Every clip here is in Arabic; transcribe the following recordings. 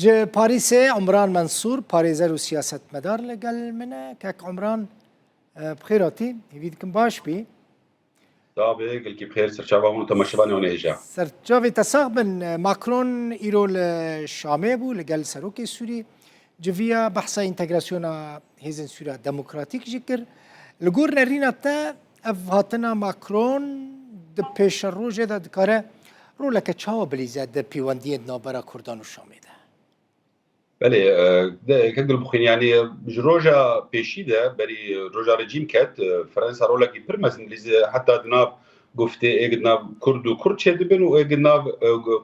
جه پاریس عمران منصور پاریزر و سیاست مدار لگل منه که عمران بخیراتی هیوید کن باش بی طابق قلكي بخير سرچاوامون تماشباني ونهجا سرچاوی تساق بن ماکرون ایرو لشامه بو لگل سروک سوری جویا بحثا انتگراسیون هیزن سوریا دموکراتیک جکر لگور نرینا تا افهاتنا ماکرون د پیش روزه دا دکاره رو لکه چاو بلیزه د پیوندی نابرا کردان و شامه ده بله ده كدل بخين يعني بجروجا بيشيدا بري روجا رجيم كات فرنسا رولا كي برمزن لز حتى دناب گفته اگنا كرد و كرد شدبن و اگنا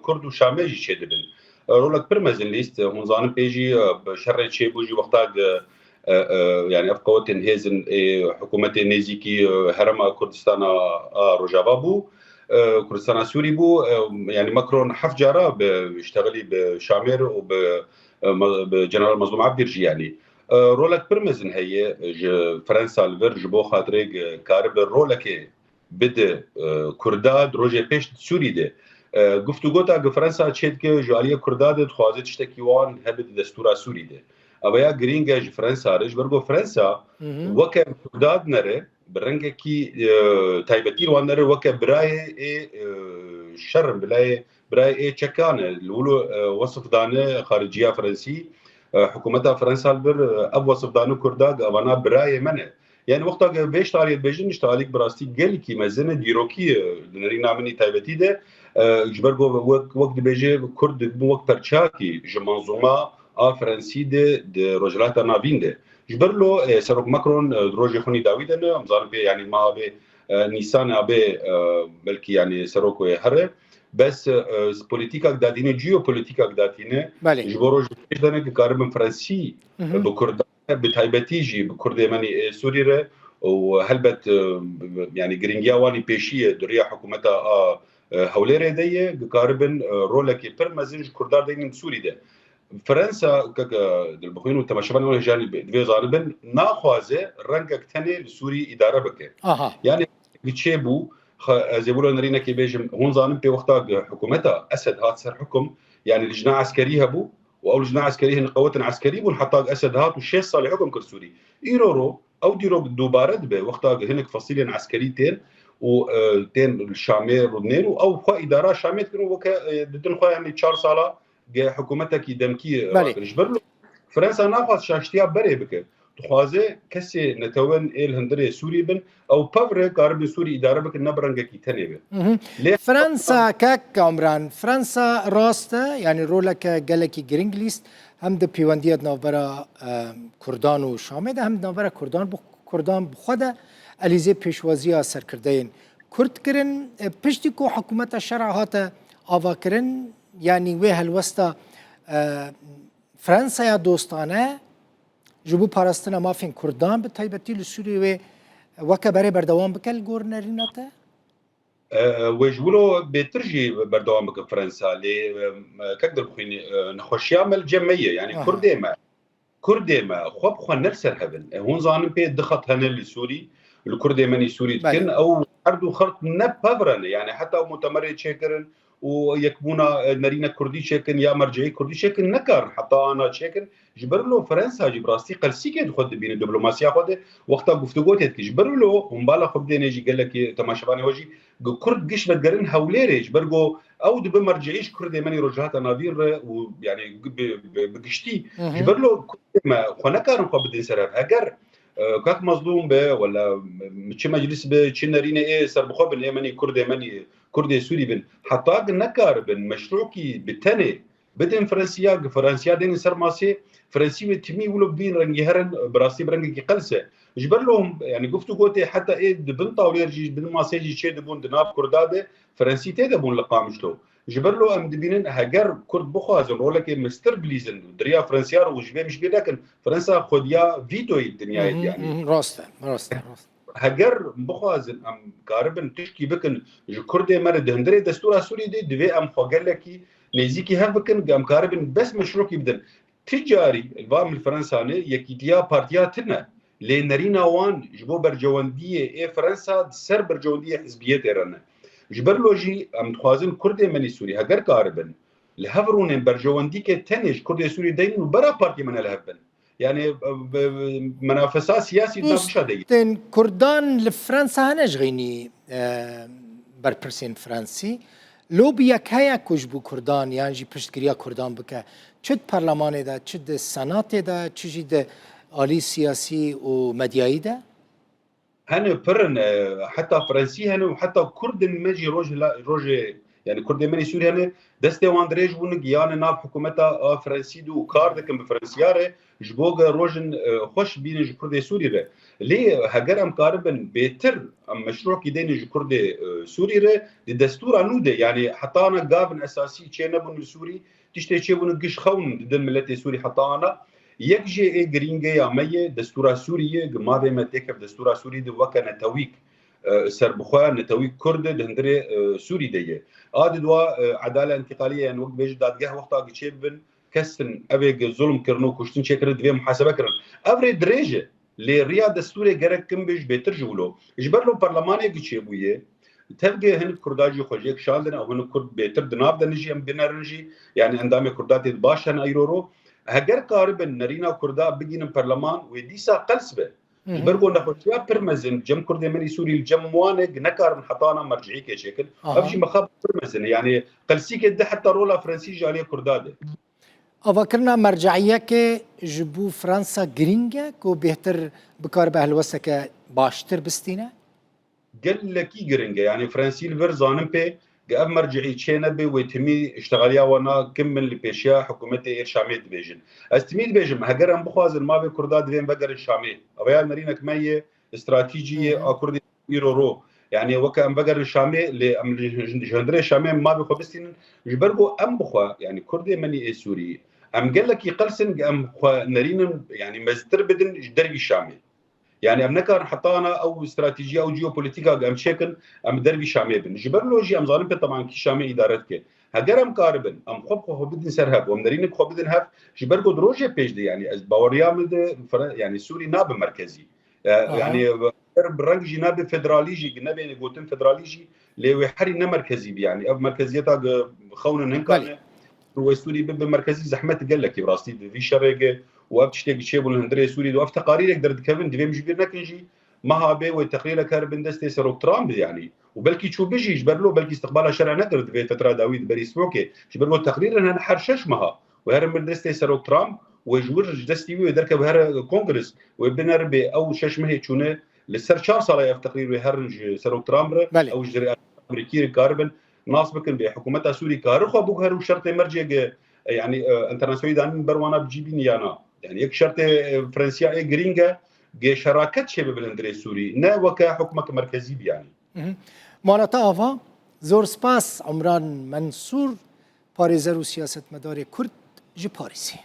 كرد و شامي شدبن رولا برمزن ليست منظان بيجي بشر شي بوجي وقتا يعني افقوت هيزن حكومه نيزيكي هرم كردستان روجافا بو كردستان سوري بو يعني ماكرون حفجره بيشتغلي بشامير وب بجنرال مظلوم عبد الجياني رولك برمزن هي فرنسا الفرج بو خاطري كارب رولك بده كرداد روجي بيش سوري ده گفتو گوتا فرنسا تشيت که جاليه كرداد خوازه تشتكيوان هبد دستور سوري ده اويا جرينجاج فرنسا رج برغو فرنسا وك كرداد نره برنگه کی تایبتی وان نره وك براي شر براي تشكان لولو وصف دانه خارجيه فرنسي حكومتها فرنسا البر اب وصف دانه كرداد اوانا براي منه يعني وقتا بيش تاريخ بيجن اشتاليك براستي قال كي مزنه ديروكي نرينا مني تايبتي ده جبرغو وقت بيجي كرد وقت برشاكي جمنظومه فرنسي ده رجلات نافين ده جبرلو سروك ماكرون روجي خوني داويدنا مزار يعني ما به نيسان به بلكي يعني سروك هره بس بوليتيكا داتينه جيو بوليتيكا داتينه جبروج دنا كارب فرنسي بكرد بتايبتيجي بكرد يمني سوريا وهلبت يعني جرينجيا واني بيشيه دريا حكومتها هوليري ديه كاربن رولكي برمزنج كردار دين سوري ده فرنسا دلبخوين وتماشبان ولا جانب دوي زاربن ناخوازه رنگك تاني لسوري اداره بك يعني بتشيبو زيبولو نرينا كي بيجم هون زانم بي وقتا حكومتها اسد هات سر حكم يعني لجنه عسكريه بو او لجنه عسكريه قوات عسكريه بو حتى اسد هات والشيخ صالح حكم كرسوري ايرورو او ديرو دوبارد به وقتا هناك فصيلين عسكريتين وتين الشامير ودنين او خو اداره شامير كانوا وكا بدون خو يعني 4 ساله حكومتها كي دمكي جبر له فرنسا ناقص شاشتيا بري بك تخوازه كسي نتوان الهندري سوري بن او بافر قارب سوري اداره بك نبرنج كي تنيبه فرنسا كاك عمران فرنسا راسته يعني رولك جالكي جرينجليست هم د پیوندیت نوبرا کردان و شامه ده هم نوبرا کردان بخود الیزه پیشوازی سرکردین کرد کرن پشتی کو حکومت شرع هات آوا کرن يعني ويه الوسطى فرنسا يا دوستانه جبو باراستنا ما فين كردان بتايبتي لسوريا وكبري بردوام بكل غورنريناتا وجبولو بترجي بردوام بك فرنسا لي كقدر بخيني نخش يعمل جمعيه يعني كرديما خب خو نفسر هبن هون زانم بي دخط هنا لسوري الكرديماني سوري كن او عرضو خرط نبابرن يعني حتى متمرد شكرن ويكبونا نرينا كردي شكن يا مرجعي كردي شكن نكر حتى انا شكن جبرلو فرنسا جبراستي قلسي كي خد بين الدبلوماسيه خد وقتها گفتگوت جبرلو هم بالا خد نجي قال لك تماشباني وجي كرد قش بتقرن هوليري جبرجو او دب مرجعيش كرد ماني رجعت نافير ويعني بقشتي جبرلو ما خنكر خو بدين سرف اگر كاك مظلوم به ولا مش مجلس به نرينا ايه سر بخو بن يمني كرد سوري بن حتى نكار بن مشروعي بالتاني بدن فرنسيا دين سر ماسي فرنسي تمي ولو بين رنجهرن براسي برنجي قلسه جبر لهم يعني قفتو قوتي حتى ايه بن طاولير بن ماسيجي شي دبون دناب كرداده فرنسي تدبون لقامشلو جبر له ام دبينن هاجر كرد بخواز رولك مستر بليزن دريا فرنسيا وجبه مش لكن فرنسا خديا فيتو الدنيا يعني راست هاجر بخواز ام قاربن تشكي بكن كردي مرد هندري دستور سوري دي ام خوغل لكي نزيكي هبكن ام قاربن بس مشروع يبدن تجاري الفام الفرنساني يكيتيا بارتيا تنا لنرينا وان جبو برجوانديه اي فرنسا سر برجوانديه حزبيه تيران جبر لوجي ام خوازن كردي مني سوري هاجر قاربن لهفرون برجواندي كتنش كرد سوري دين وبرا بارتي من الهبن يعني منافسات سياسي نافشة دي تن كردان لفرنسا هنش غيني برپرسين فرنسي لو بيك هيا كجبو كردان يعني جي پشتگirya كردان بك چد برلمان ده چد سنات ده چجي ده آلي سياسي و مدياي ده هن برن حتى فرنسي هن وحتى كرد مجي روج يعني كرد مني سوري هن دستي واندريج بون جيان ناب حكومتا فرنسي دو كار دكم بفرنسياره جبوغ روجن خوش بين جو كرد سوري ره لي هجر ام قاربن بيتر ام مشروع كيدين جو كرد سوري ره الدستور انوده يعني حتى انا قابن اساسي تشينا بون سوري تشتي تشي بون قش خون دن ملتي سوري حتى انا يكجي اي جرينجي يا مي دستور سوريا جماعه ما تكف دستور سوري دو وكان تويك سربخوان نتويك كرد دهندري سوري ديه ادي دوا عداله انتقاليه يعني وقت بيج دادجه وقتا قشيبن كسن ابي ظلم كرنو كشتن شكر دفي محاسبه كرن افري دريجه لريا دستوري جرك كم بيج بيترجولو اجبر له برلماني قشيبويه تبقى هن كرداجي خوجيك شالدنا او هن كرد بيتر دناب دنجي ام بنرنجي يعني عندما كردات باشن ايرورو هجر قاربن نرينا كردا بجين برلمان وديسا قلسبه برغو نخوتيا برمزن جم كرد مني سوري الجم وانق نكر حطانا مرجعي كشكل ابشي مخاب برمزن يعني قلسيك ده حتى رولا فرنسي جاليه كرداده افكرنا مرجعيه كي جبو فرنسا جرينجا كو بيهتر بكار بهلوسك باشتر بستينا قال لك جرينجا يعني فرنسي الفرزانم بي قام مرجعي تشينا بي ويتمي اشتغاليا وانا كمل لبيشيا حكومتي شامي دبيجن استميد بيجم هجر ام بخوازن ما بي كرداد فين بقر الشامي ابيال مرينا كميه استراتيجيه كردي يورو يعني وكا ام بقر الشامي لام جندري الشامي ما بي خبستين جبرغو ام بخوا يعني كردي مني سوري ام قال لك يقلسن ام نرين يعني مزتر بدن دربي الشامي يعني ام نكر حطانا او استراتيجيه او جيوبوليتيكا ام شكل ام دربي شامي بن جبرلوجي ام ظالم طبعا كي شامي ادارتك هجرم قاربن ام خو بدن سرهب ومدرين خو بدن هف جبرجو دروجي بيج دي يعني باوريا يعني سوري ناب مركزي يعني برنج جناب فدراليجي جناب قوتن فدراليجي لو حري مركزي يعني اب مركزيتها خون هنكان هو سوري بمركزي زحمه قال لك براستي في شرقه وابتشتي شيبول الهندري سوري دو افتقاري يقدر كيفن دي مش بيرنا كنجي ما هابي وتقرير كاربن دستي سرو ترامب يعني وبلكي تشو بيجي جبر له بلكي استقبالها شرع نقدر في فتره داويد بريس موكي جبر له تقرير انها حرشش مها وهرم من دستي سرو ترامب وجور دستي ويدرك بهر كونغرس وبنر بي او شش مهي تشونه للسر شار صار تقرير وهرنج سرو ترامب او جري امريكي كاربن ناس بكن بحكومتها سوري كارخو ابو هر شرط مرجع يعني انترناسيونال دان بروانا بجيبين يانا يعني يك شرط فرنسيا اي جرينجا جي شراكت شباب الهندري السوري نا وكا حكمك مركزي يعني مالتا آفا زور سپاس عمران منصور پاريزر و سیاست مدار کرد جی پاریسی